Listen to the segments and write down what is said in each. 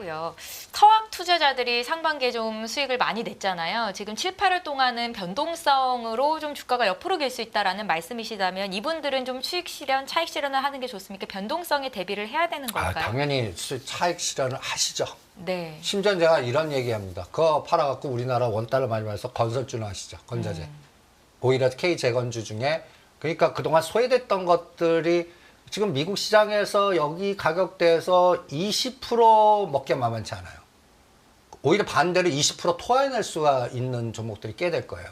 하고요. 터학 투자자들이 상반기에 좀 수익을 많이 냈잖아요. 지금 7, 8월 동안은 변동성으로 좀 주가가 옆으로 길 수 있다라는 말씀이시다면 이분들은 좀 수익 실현, 차익 실현을 하는 게 좋습니까? 변동성에 대비를 해야 되는 걸까요? 당연히 차익 실현을 하시죠. 네. 심지어 제가 이런 얘기합니다. 그거 팔아갖고 우리나라 원달러 많이 벌어서 건설주는 하시죠. 건자재. 오히려 K재건주 중에 그러니까 그동안 소외됐던 것들이 지금 미국 시장에서 여기 가격대에서 20% 먹기 만만치 않아요. 오히려 반대로 20% 토해낼 수가 있는 종목들이 꽤 될 거예요.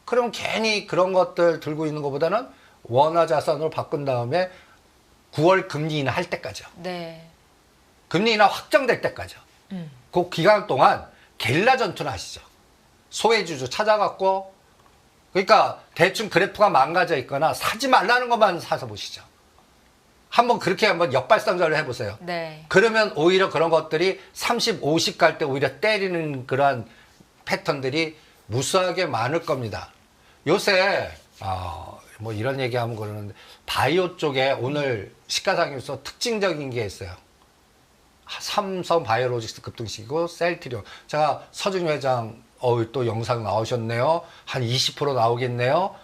그럼 괜히 그런 것들 들고 있는 것보다는 원화 자산으로 바꾼 다음에 9월 금리 인하 할 때까지요. 네. 금리 인하 확정될 때까지요. 그 기간 동안 게릴라 전투를 하시죠. 소외주주 찾아갖고 그러니까 대충 그래프가 망가져 있거나 사지 말라는 것만 사서 보시죠. 한번 그렇게 한번 역발상자를 해보세요. 네. 그러면 오히려 그런 것들이 30, 50 갈 때 오히려 때리는 그러한 패턴들이 무수하게 많을 겁니다. 요새 뭐 이런 얘기하면 그러는데 바이오 쪽에 오늘 시가상에서 특징적인 게 있어요. 삼성 바이오로직스 급등시키고 셀트리온. 제가 서준 회장 또 영상 나오셨네요. 한 20% 나오겠네요.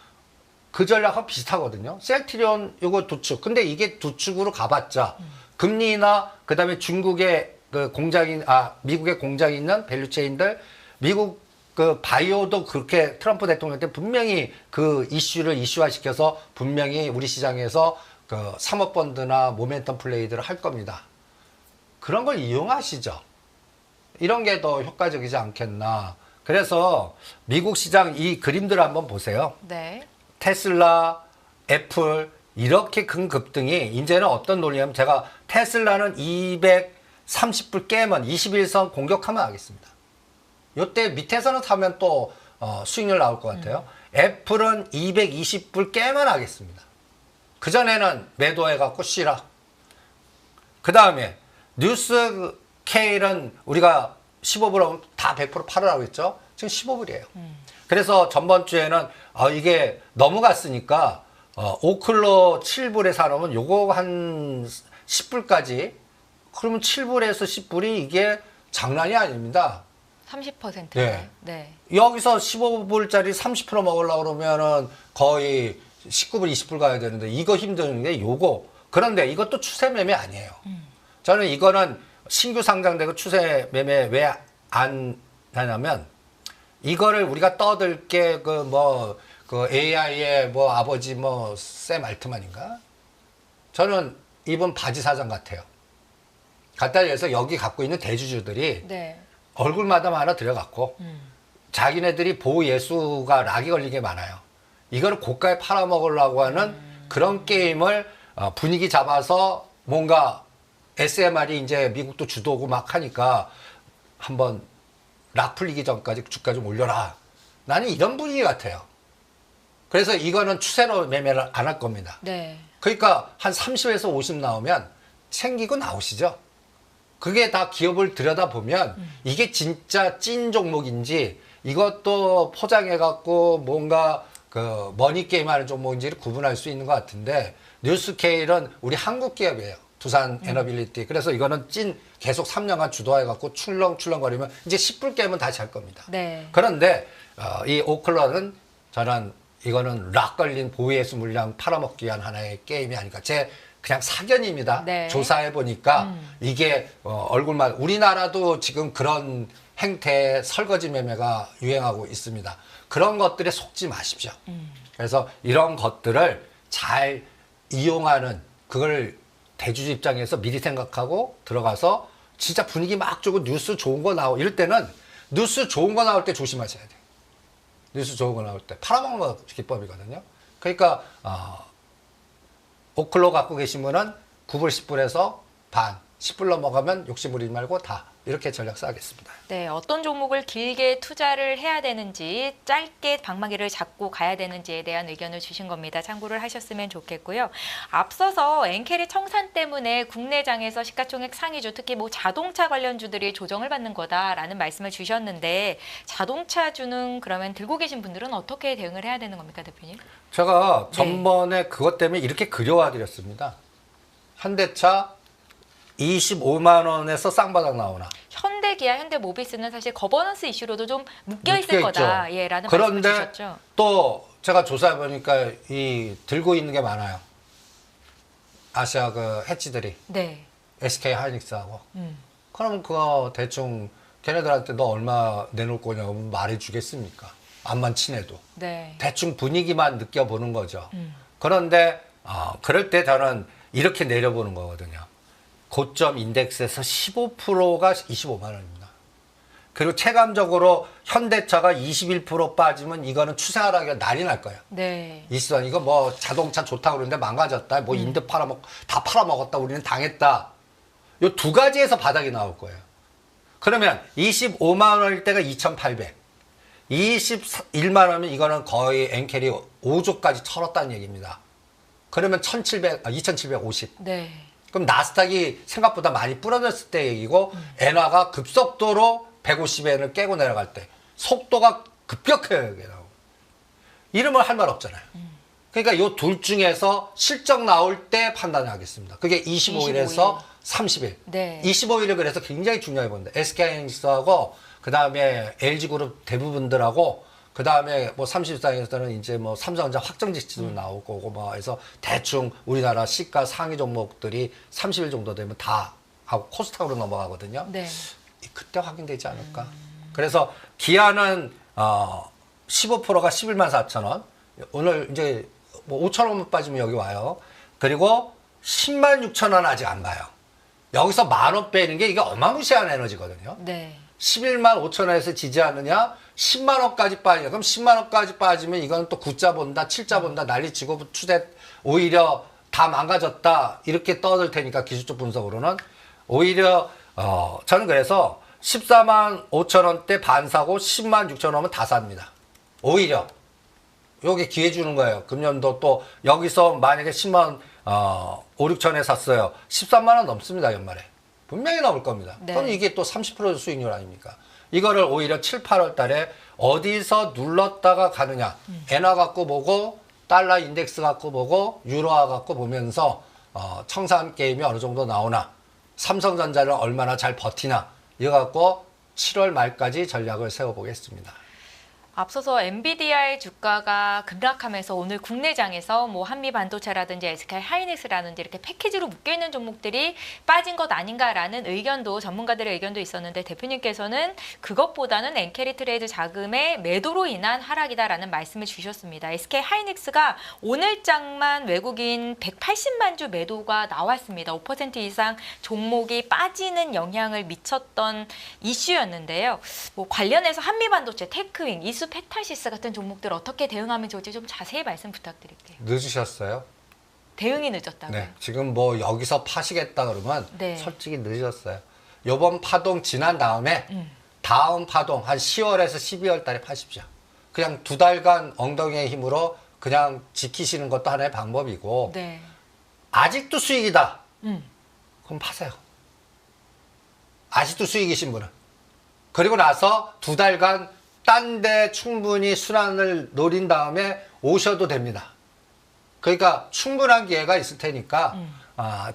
그 전략하고 비슷하거든요. 셀트리온 이거 두축. 근데 이게 두축으로 가봤자 금리나 그다음에 중국의 그 공장인 미국의 공장이 있는 밸류체인들 미국 그 바이오도 그렇게 트럼프 대통령 때 분명히 그 이슈를 이슈화시켜서 분명히 우리 시장에서 그 사모펀드나 모멘텀 플레이들을 할 겁니다. 그런 걸 이용하시죠. 이런 게 더 효과적이지 않겠나. 그래서 미국 시장 이 그림들을 한번 보세요. 네. 테슬라, 애플 이렇게 큰 급등이 이제는 어떤 논리냐면 제가 테슬라는 230불 깨면 21선 공격하면 하겠습니다. 요때 밑에서는 사면 또 수익률 나올 것 같아요. 애플은 220불 깨면 하겠습니다. 그전에는 매도해갖고 쉬라. 그 다음에 뉴스 K는 우리가 15불 하면 다 100% 팔으라고 했죠. 지금 15불이에요. 그래서 전번 주에는 이게 넘어갔으니까 오클로 7불에 사놓으면 요거 한 10불까지 그러면 7불에서 10불이 이게 장난이 아닙니다. 30%. 네. 네. 여기서 15불짜리 30% 먹으려고 그러면은 거의 19불, 20불 가야 되는데 이거 힘든 게 요거. 그런데 이것도 추세 매매 아니에요. 저는 이거는 신규 상장되고 추세 매매 왜 안 하냐면 이거를 우리가 떠들 게 그 AI의 뭐 아버지 뭐 샘 알트만인가? 저는 이분 바지 사장 같아요. 갖다 대서 여기 갖고 있는 대주주들이 네. 얼굴마다 하나 들여갖고 자기네들이 보호 예수가 락이 걸린 게 많아요. 이거를 고가에 팔아먹으려고 하는 그런 게임을 분위기 잡아서 뭔가 SMR이 이제 미국도 주도고 막 하니까 한번 락 풀리기 전까지 주가 좀 올려라. 나는 이런 분위기 같아요. 그래서 이거는 추세로 매매를 안 할 겁니다. 네. 그러니까 한 30에서 50 나오면 챙기고 나오시죠. 그게 다 기업을 들여다보면 이게 진짜 찐 종목인지 이것도 포장해갖고 뭔가 그 머니게임 하는 종목인지를 구분할 수 있는 것 같은데 뉴스케일은 우리 한국 기업이에요. 두산 에너빌리티. 그래서 이거는 찐 계속 3년간 주도해갖고 출렁출렁거리면 이제 10불 깨면 다시 할 겁니다. 네. 그런데 이 오클러는 저는 이거는 락 걸린 보유예수 물량 팔아먹기 위한 하나의 게임이 아닐까. 제 그냥 사견입니다. 네. 조사해보니까 이게 얼굴만 우리나라도 지금 그런 행태의 설거지 매매가 유행하고 있습니다. 그런 것들에 속지 마십시오. 그래서 이런 것들을 잘 이용하는 그걸 대주주 입장에서 미리 생각하고 들어가서 진짜 분위기 막 좋고 뉴스 좋은 거 나오고 이럴 때는 뉴스 좋은 거 나올 때 조심하셔야 돼요. 뉴스 좋은 거 나올 때 팔아먹는 거 기법이거든요. 그러니까 오클로 갖고 계신 분은 9불 10불에서 반 10불 넘어가면 욕심 부리지 말고 다 이렇게 전략 써야겠습니다. 네, 어떤 종목을 길게 투자를 해야 되는지 짧게 방망이를 잡고 가야 되는지에 대한 의견을 주신 겁니다. 참고를 하셨으면 좋겠고요. 앞서서 엔켈의 청산 때문에 국내장에서 시가총액 상위주 특히 뭐 자동차 관련주들이 조정을 받는 거다라는 말씀을 주셨는데 자동차주는 그러면 들고 계신 분들은 어떻게 대응을 해야 되는 겁니까, 대표님? 제가 전번에 그것 때문에 이렇게 그려와 드렸습니다. 현대차 25만 원에서 쌍바닥 나오나. 현대 기아, 현대 모비스는 사실 거버넌스 이슈로도 좀 묶여 있을 묶여 있죠. 거다. 예, 라는 말씀을 그런데 주셨죠. 또 제가 조사해 보니까 이 들고 있는 게 많아요. 아시아 그 해치들이 네. SK 하이닉스하고. 그러면 그거 대충 걔네들한테 너 얼마 내놓을 거냐고 말해 주겠습니까? 암만 친해도. 네. 대충 분위기만 느껴보는 거죠. 그런데 그럴 때 저는 이렇게 내려보는 거거든요. 고점 인덱스에서 15%가 25만 원입니다. 그리고 체감적으로 현대차가 21% 빠지면 이거는 추세하라기가 난리 날 거예요. 네. 이수단 이거 뭐 자동차 좋다고 그러는데 망가졌다. 뭐 인드 다 팔아먹었다. 우리는 당했다. 요 두 가지에서 바닥이 나올 거예요. 그러면 25만 원일 때가 2,800. 21만 원이면 이거는 거의 엔켈이 5조까지 털었다는 얘기입니다. 그러면 2,750. 네. 그럼 나스닥이 생각보다 많이 부러졌을 때 얘기고 엔화가 급속도로 150엔을 깨고 내려갈 때 속도가 급격해요. 이게 나오고. 이러면 할 말 없잖아요. 그러니까 요 둘 중에서 실적 나올 때 판단하겠습니다. 그게 25일에서 30일. 네. 25일을 그래서 굉장히 중요해 보는데 SK하이닉스하고 그다음에 LG그룹 대부분들하고 그다음에 뭐 30일상에서는 이제 뭐 삼성전자 확정 지수도 나올 거고 뭐 해서 대충 우리나라 시가 상위 종목들이 30일 정도 되면 다 하고 코스닥으로 넘어가거든요. 네. 그때 확인되지 않을까? 그래서 기아는 15%가 11만 4천 원. 오늘 이제 뭐 5천 원만 빠지면 여기 와요. 그리고 10만 6천 원 아직 안 봐요. 여기서 만 원 빼는 게 이게 어마무시한 에너지거든요. 네. 11만 5천 원에서 지지하느냐 10만 원까지 빠지냐. 그럼 10만 원까지 빠지면 이건 또 9자 본다 7자 본다 난리치고 추세 오히려 다 망가졌다 이렇게 떠들 테니까 기술적 분석으로는 오히려 저는 그래서 14만 5천 원대 반 사고 10만 6천 원은 다 삽니다. 오히려 요게 기회 주는 거예요. 금년도 또 여기서 만약에 10만 5, 6천에 샀어요. 13만 원 넘습니다. 연말에. 분명히 넘을 겁니다. 네. 그럼 이게 또 30% 수익률 아닙니까? 이거를 오히려 7, 8월 달에 어디서 눌렀다가 가느냐. 엔화 갖고 보고 달러 인덱스 갖고 보고 유로화 갖고 보면서 청산 게임이 어느 정도 나오나 삼성전자를 얼마나 잘 버티나 이거 갖고 7월 말까지 전략을 세워보겠습니다. 앞서서 엔비디아의 주가가 급락하면서 오늘 국내장에서 뭐 한미반도체라든지 SK 하이닉스라든지 이렇게 패키지로 묶여있는 종목들이 빠진 것 아닌가라는 의견도 전문가들의 의견도 있었는데 대표님께서는 그것보다는 엔캐리 트레이드 자금의 매도로 인한 하락이다라는 말씀을 주셨습니다. SK 하이닉스가 오늘장만 외국인 180만 주 매도가 나왔습니다. 5% 이상 종목이 빠지는 영향을 미쳤던 이슈였는데요. 뭐 관련해서 한미반도체, 테크윙, 이수 페탈시스 같은 종목들 어떻게 대응하면 좋을지 좀 자세히 말씀 부탁드릴게요. 늦으셨어요? 대응이 늦었다고요? 네. 지금 뭐 여기서 파시겠다 그러면 네. 솔직히 늦었어요. 요번 파동 지난 다음에 다음 파동 한 10월에서 12월 달에 파십시오. 그냥 2달간 엉덩이의 힘으로 그냥 지키시는 것도 하나의 방법이고 네. 아직도 수익이다. 그럼 파세요. 아직도 수익이신 분은. 그리고 나서 2달간 딴 데 충분히 순환을 노린 다음에 오셔도 됩니다. 그러니까 충분한 기회가 있을 테니까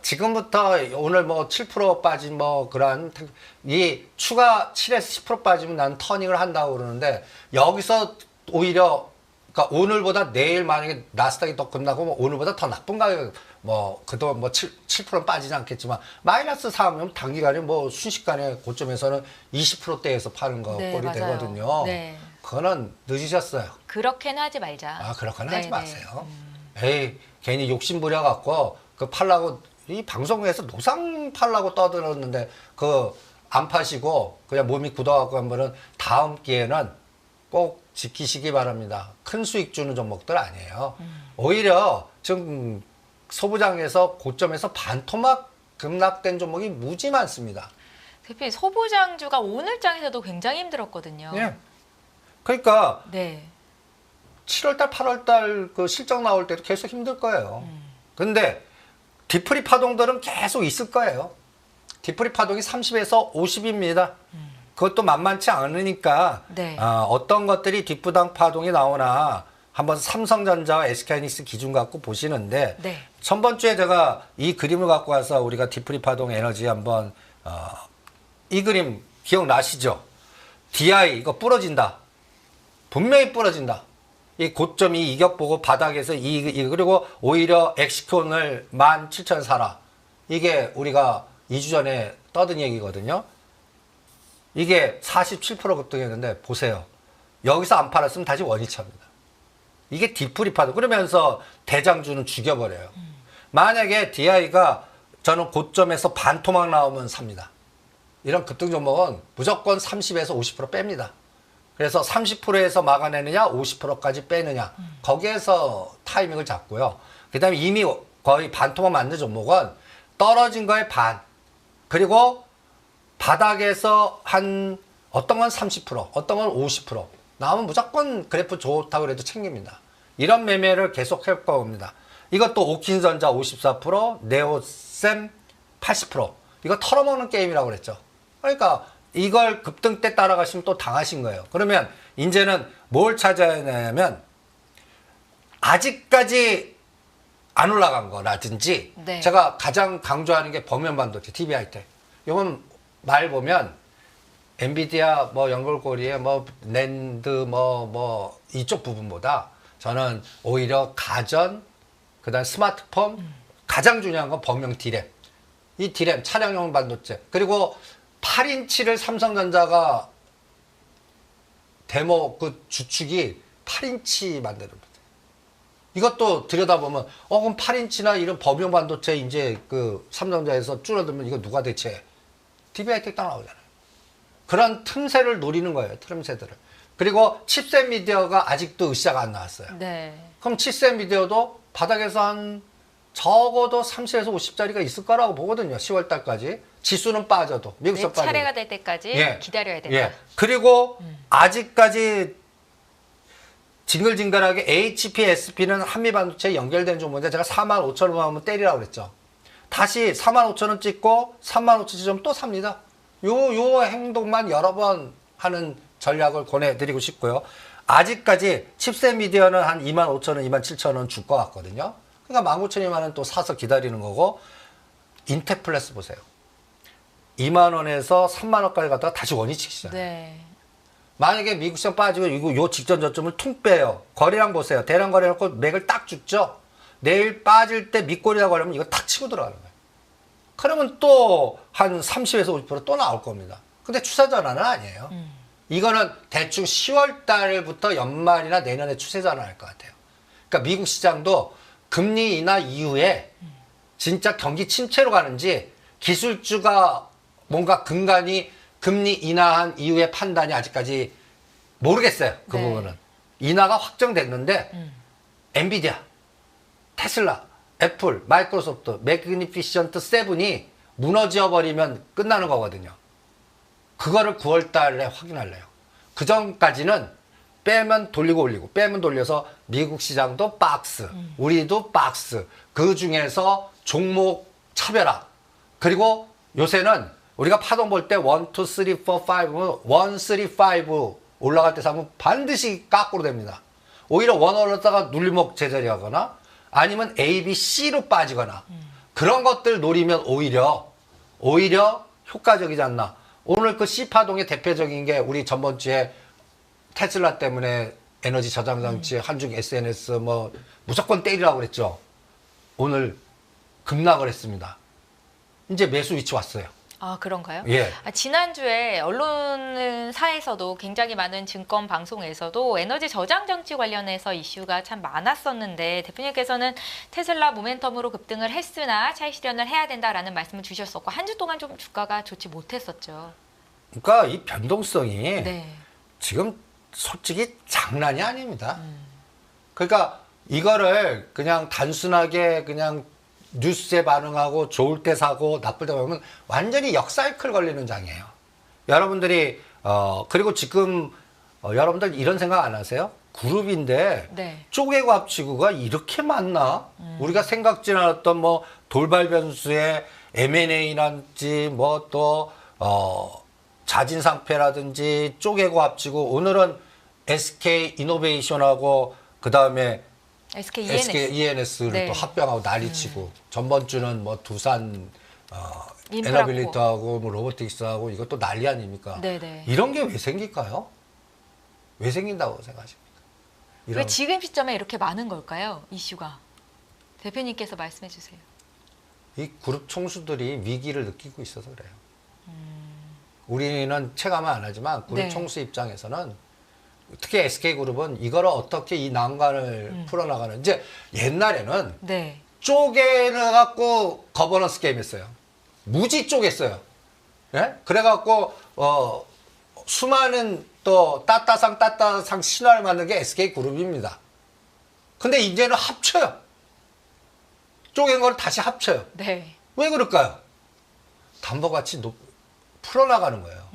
지금부터 오늘 뭐 7% 빠진 뭐 그런 이 추가 7에서 10% 빠지면 나는 터닝을 한다고 그러는데 여기서 오히려 그러니까 오늘보다 내일 만약에 나스닥이 더 급나고 뭐 오늘보다 더 나쁜 가격 뭐 그동안 뭐 7% 빠지지 않겠지만 마이너스 4면 단기간에 뭐 순식간에 고점에서는 20%대에서 파는 거 네, 꼴이 맞아요. 되거든요. 네. 그거는 늦으셨어요. 그렇게는 하지 말자. 그렇게는 네, 하지 네. 마세요. 에이 괜히 욕심 부려갖고 그 팔라고 이 방송에서 노상 팔라고 떠들었는데 그 안 파시고 그냥 몸이 굳어갖고 한번은 다음 기회는 꼭 지키시기 바랍니다. 큰 수익 주는 종목들 아니에요. 오히려 지금 소부장에서 고점에서 반토막 급락된 종목이 무지 많습니다. 대표님 소부장주가 오늘장에서도 굉장히 힘들었거든요. 예. 그러니까 네. 7월달, 8월달 그 실적 나올 때도 계속 힘들 거예요. 근데 디프리 파동들은 계속 있을 거예요. 디프리 파동이 30에서 50입니다. 그것도 만만치 않으니까 네. 어떤 것들이 뒷부당 파동이 나오나 한번 삼성전자와 SK하이닉스 기준 갖고 보시는데 네. 전번 주에 제가 이 그림을 갖고 와서 우리가 디프리 파동 에너지 한번 이 그림 기억나시죠? DI 이거 부러진다. 분명히 부러진다. 이 고점이 이격 보고 바닥에서 그리고 오히려 엑시콘을 17,000 사라. 이게 우리가 2주 전에 떠든 얘기거든요. 이게 47% 급등했는데 보세요. 여기서 안 팔았으면 다시 원위치합니다. 이게 디프리 파동. 그러면서 대장주는 죽여버려요. 만약에 DI가 저는 고점에서 반토막 나오면 삽니다. 이런 급등 종목은 무조건 30에서 50% 뺍니다. 그래서 30%에서 막아내느냐 50%까지 빼느냐 거기에서 타이밍을 잡고요. 그 다음에 이미 거의 반토막 맞는 종목은 떨어진 거의 반 그리고 바닥에서 한 어떤 건 30% 어떤 건 50% 나오면 무조건 그래프 좋다고 그래도 챙깁니다. 이런 매매를 계속 할 겁니다. 이것도 오킨전자 54% 네오셈 80% 이거 털어먹는 게임이라고 그랬죠. 그러니까 이걸 급등 때 따라가시면 또 당하신 거예요. 그러면 이제는 뭘 찾아야 되냐면 아직까지 안 올라간 거라든지 네. 제가 가장 강조하는 게 범위형 반도체 TBI 때 이건 말 보면 엔비디아 뭐 연결고리에 뭐 낸드 뭐 이쪽 부분보다 저는 오히려 가전 그다음 스마트폰 가장 중요한 건 범위형 D램 이 D램 차량용 반도체 그리고 8인치를 삼성전자가 데모 그 주축이 8인치 만드는 이것도 들여다보면 그럼 8인치나 이런 범용 반도체 이제 그 삼성전자에서 줄어들면 이거 누가 대체해? DBI 딱 나오잖아요. 그런 틈새를 노리는 거예요. 틈새들을. 그리고 칩셋 미디어가 아직도 으쌰가 안 나왔어요. 네. 그럼 칩셋 미디어도 바닥에서 한 적어도 30에서 50짜리가 있을 거라고 보거든요. 10월 달까지. 지수는 빠져도. 미국서 빠져도. 차례가 될 때까지 예. 기다려야 된다. 예. 그리고 아직까지 징글징글하게 HPSP는 한미반도체에 연결된 종목인데 제가 45,000원 하면 때리라고 그랬죠. 다시 45,000원 찍고 35,000원 지점 또 삽니다. 요 행동만 여러 번 하는 전략을 권해드리고 싶고요. 아직까지 칩셋 미디어는 한 25,000원, 27,000원 줄 것 같거든요. 그러니까 19,000원, 2만원 또 사서 기다리는 거고 인텍플레스 보세요. 2만원에서 3만원까지 갔다가 다시 원위치시잖아요. 네. 만약에 미국 시장 빠지고 이거 요 직전 저점을 퉁 빼요. 거래량 보세요. 대량 거래 놓고 맥을 딱 죽죠. 내일 빠질 때 밑꼬리라고 하려면 이거 탁 치고 들어가는 거예요. 그러면 또 한 30에서 50% 또 나올 겁니다. 근데 추세 전환은 아니에요. 이거는 대충 10월 달부터 연말이나 내년에 추세 전환할 것 같아요. 그러니까 미국 시장도 금리 인하 이후에 진짜 경기 침체로 가는지 기술주가 뭔가 근간이 금리 인하한 이후의 판단이 아직까지 모르겠어요. 그 네. 부분은. 인하가 확정됐는데 엔비디아, 테슬라, 애플, 마이크로소프트, 매그니피션트 7이 무너져 버리면 끝나는 거거든요. 그거를 9월 달에 확인할래요. 그 전까지는 빼면 돌리고 올리고 빼면 돌려서 미국 시장도 박스, 우리도 박스. 그 중에서 종목 차별화. 그리고 요새는 우리가 파동 볼 때 1, 2, 3, 4, 5, 1, 3, 5 올라갈 때 사면 반드시 깎으로 됩니다. 오히려 원 올랐다가 눌림목 제자리 하거나 아니면 A, B, C로 빠지거나 그런 것들 노리면 오히려 효과적이지 않나. 오늘 그 C파동의 대표적인 게 우리 전번 주에 테슬라 때문에 에너지 저장 장치, 한중 SNS 뭐 무조건 때리라고 그랬죠. 오늘 급락을 했습니다. 이제 매수 위치 왔어요. 아, 그런가요? 예. 지난주에 언론사에서도 굉장히 많은 증권 방송에서도 에너지 저장 장치 관련해서 이슈가 참 많았었는데 대표님께서는 테슬라 모멘텀으로 급등을 했으나 차익 실현을 해야 된다라는 말씀을 주셨었고 한 주 동안 좀 주가가 좋지 못했었죠. 그러니까 이 변동성이 네. 지금 솔직히 장난이 아닙니다. 그러니까 이거를 그냥 단순하게 그냥 뉴스에 반응하고 좋을 때 사고 나쁠 때 보면 완전히 역사이클 걸리는 장이에요. 여러분들이 그리고 지금 여러분들 이런 생각 안 하세요? 그룹인데 네. 쪼개고 합치고가 이렇게 많나? 우리가 생각지 않았던 뭐 돌발 변수에 M&A라든지 뭐 또 자진상패라든지 쪼개고 합치고 오늘은 SK 이노베이션하고 그 다음에 SK ENS. SK ENS를 네. 또 합병하고 난리치고 전번 주는 뭐 두산 인프라코. 에너빌리티하고 뭐 로보틱스하고 이것도 난리 아닙니까? 네네. 이런 게 왜 생길까요? 왜 생긴다고 생각하십니까? 왜 지금 시점에 이렇게 많은 걸까요? 이슈가. 대표님께서 말씀해 주세요. 이 그룹 총수들이 위기를 느끼고 있어서 그래요. 우리는 체감은 안 하지만 그룹 네. 총수 입장에서는 특히 SK그룹은 이거를 어떻게 이 난관을 풀어나가는 이제 옛날에는 네. 쪼개갖고 거버넌스 게임 했어요. 무지 쪼갰어요. 예? 그래갖고 수많은 또 따따상 신화를 만든 게 SK그룹입니다. 근데 이제는 합쳐요. 쪼갠 걸 다시 합쳐요. 네. 왜 그럴까요? 담보가치 풀어나가는 거예요.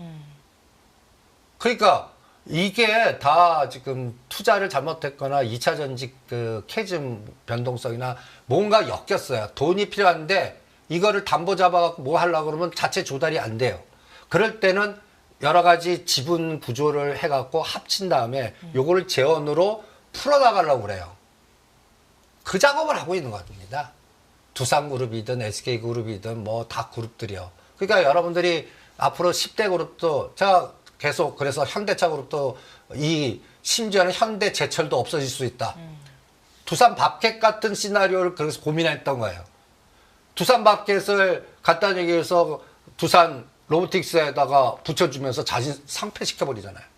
그러니까 이게 다 지금 투자를 잘못했거나 2차 전지 그 캐즘 변동성이나 뭔가 엮였어요. 돈이 필요한데 이거를 담보 잡아갖고 뭐 하려고 그러면 자체 조달이 안 돼요. 그럴 때는 여러 가지 지분 구조를 해갖고 합친 다음에 요거를 재원으로 풀어나가려고 그래요. 그 작업을 하고 있는 겁니다. 두산그룹이든 SK그룹이든 뭐 다 그룹들이요. 그러니까 여러분들이 앞으로 10대 그룹도 제가 계속 그래서 현대차 그룹도 심지어는 현대제철도 없어질 수 있다. 두산 밥켓 같은 시나리오를 그래서 고민했던 거예요. 두산 밥켓을 갖다 얘기해서 두산 로보틱스에다가 붙여주면서 자신 상폐시켜버리잖아요.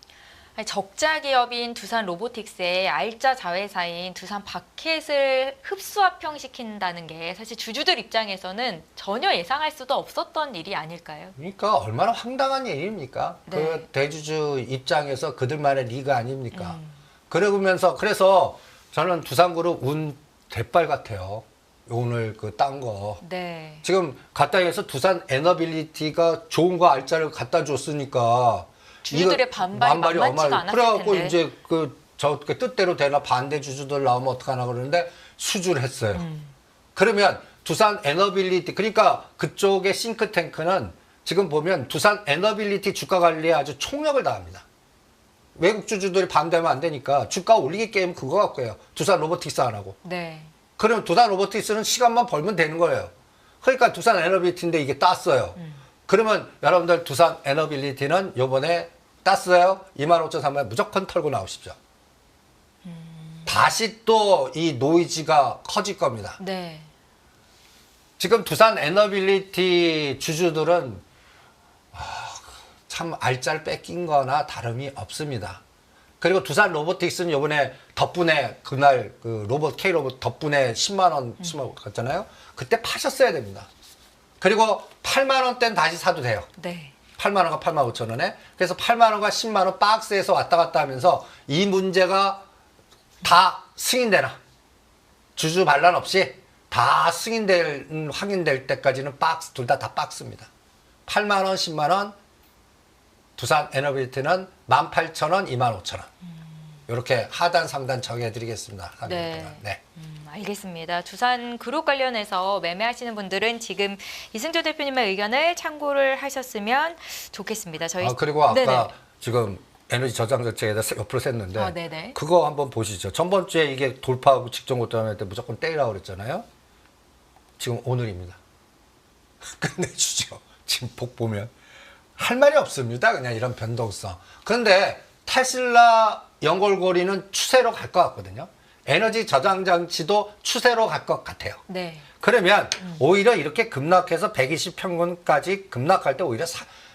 아니, 적자 기업인 두산 로보틱스의 알짜 자회사인 두산 바켓을 흡수합병시킨다는 게 사실 주주들 입장에서는 전혀 예상할 수도 없었던 일이 아닐까요? 그러니까 얼마나 황당한 일입니까? 네. 그 대주주 입장에서 그들만의 리그 아닙니까? 그러면서 그래서 저는 두산그룹 운 대빨 같아요. 오늘 그 딴 거. 네. 지금 갖다 해서 두산 에너빌리티가 좋은 거 알짜를 갖다 줬으니까 주주들의 반발이 만만치가 않았을 그래갖고 텐데. 이제 그 뜻대로 되나 반대 주주들 나오면 어떡하나 그러는데 수주를 했어요. 그러면 두산 에너빌리티 그러니까 그쪽의 싱크탱크는 지금 보면 두산 에너빌리티 주가 관리에 아주 총력을 다합니다. 외국 주주들이 반대하면 안 되니까 주가 올리기 게임 그거 갖고 해요. 두산 로보틱스 안 하고. 네. 그럼 두산 로보틱스는 시간만 벌면 되는 거예요. 그러니까 두산 에너빌리티인데 이게 땄어요. 그러면 여러분들 두산 에너빌리티는 요번에 땄어요. 25,300원 무조건 털고 나오십시오. 다시 또 이 노이즈가 커질 겁니다. 네. 지금 두산 에너빌리티 주주들은 참 알짜를 뺏긴 거나 다름이 없습니다. 그리고 두산 로보틱스는 요번에 덕분에 그날 그 K 로봇 덕분에 10만 원 갔잖아요. 그때 파셨어야 됩니다. 그리고 8만 원대는 다시 사도 돼요. 네. 8만 원과 8만 5천 원에. 그래서 8만 원과 10만 원 박스에서 왔다 갔다 하면서 이 문제가 다 승인되나. 주주 반란 없이 다 확인될 때까지는 박스, 둘 다 박스입니다. 8만 원, 10만 원, 두산 에너빌리티는 18,000원, 25,000원. 이렇게 하단, 상단 정해드리겠습니다. 네. 네. 알겠습니다. 두산 그룹 관련해서 매매하시는 분들은 지금 이승조 대표님의 의견을 참고를 하셨으면 좋겠습니다. 저희 그리고 아까 네네. 지금 에너지 저장 정책에다 옆으로 셌는데 네네. 그거 한번 보시죠. 전번 주에 이게 돌파하고 직전 고점할 때 무조건 때리라고 그랬잖아요. 지금 오늘입니다. 끝내주죠. 지금 복 보면 할 말이 없습니다. 그냥 이런 변동성. 그런데 테슬라 연골고리는 추세로 갈 것 같거든요. 에너지 저장 장치도 추세로 갈 것 같아요. 네. 그러면 오히려 이렇게 급락해서 120 평균까지 급락할 때 오히려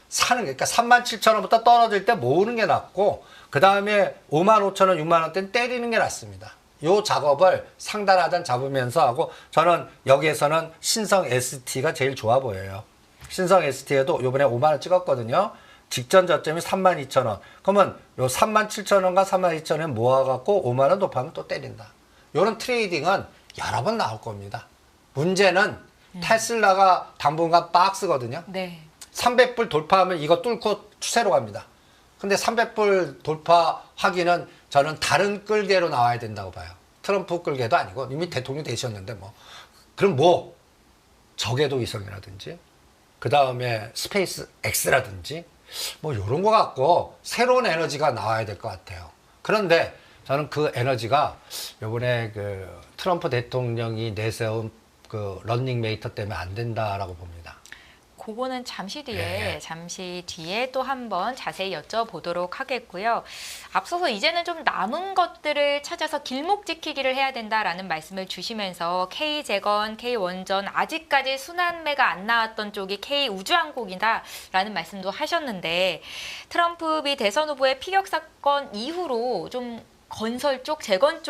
사는 게, 그러니까 37,000원부터 떨어질 때 모으는 게 낫고, 그 다음에 55,000원, 6만원대는 때리는 게 낫습니다. 요 작업을 상단 하단 잡으면서 하고, 저는 여기에서는 신성 ST가 제일 좋아 보여요. 신성 ST에도 요번에 5만원 찍었거든요. 직전 저점이 32,000원. 그러면 요 37,000원과 32,000원 모아갖고 5만원 높아하면 또 때린다. 요런 트레이딩은 여러 번 나올 겁니다. 문제는 테슬라가 당분간 박스거든요. 네. 300불 돌파하면 이거 뚫고 추세로 갑니다. 근데 300불 돌파하기는 저는 다른 끌개로 나와야 된다고 봐요. 트럼프 끌개도 아니고 이미 대통령 되셨는데 뭐. 그럼 뭐 적외도 위성이라든지 그 다음에 스페이스 X라든지 뭐 이런 거 갖고 새로운 에너지가 나와야 될 것 같아요. 그런데 저는 그 에너지가 이번에 그 트럼프 대통령이 내세운 그 런닝메이터 때문에 안 된다라고 봅니다. 그거는 잠시 뒤에 네. 또 한번 자세히 여쭤보도록 하겠고요. 앞서서 이제는 좀 남은 것들을 찾아서 길목 지키기를 해야 된다라는 말씀을 주시면서 K재건, K원전 아직까지 순환매가 안 나왔던 쪽이 K우주항공이다라는 말씀도 하셨는데 트럼프 미 대선 후보의 피격 사건 이후로 좀 건설 쪽, 재건 쪽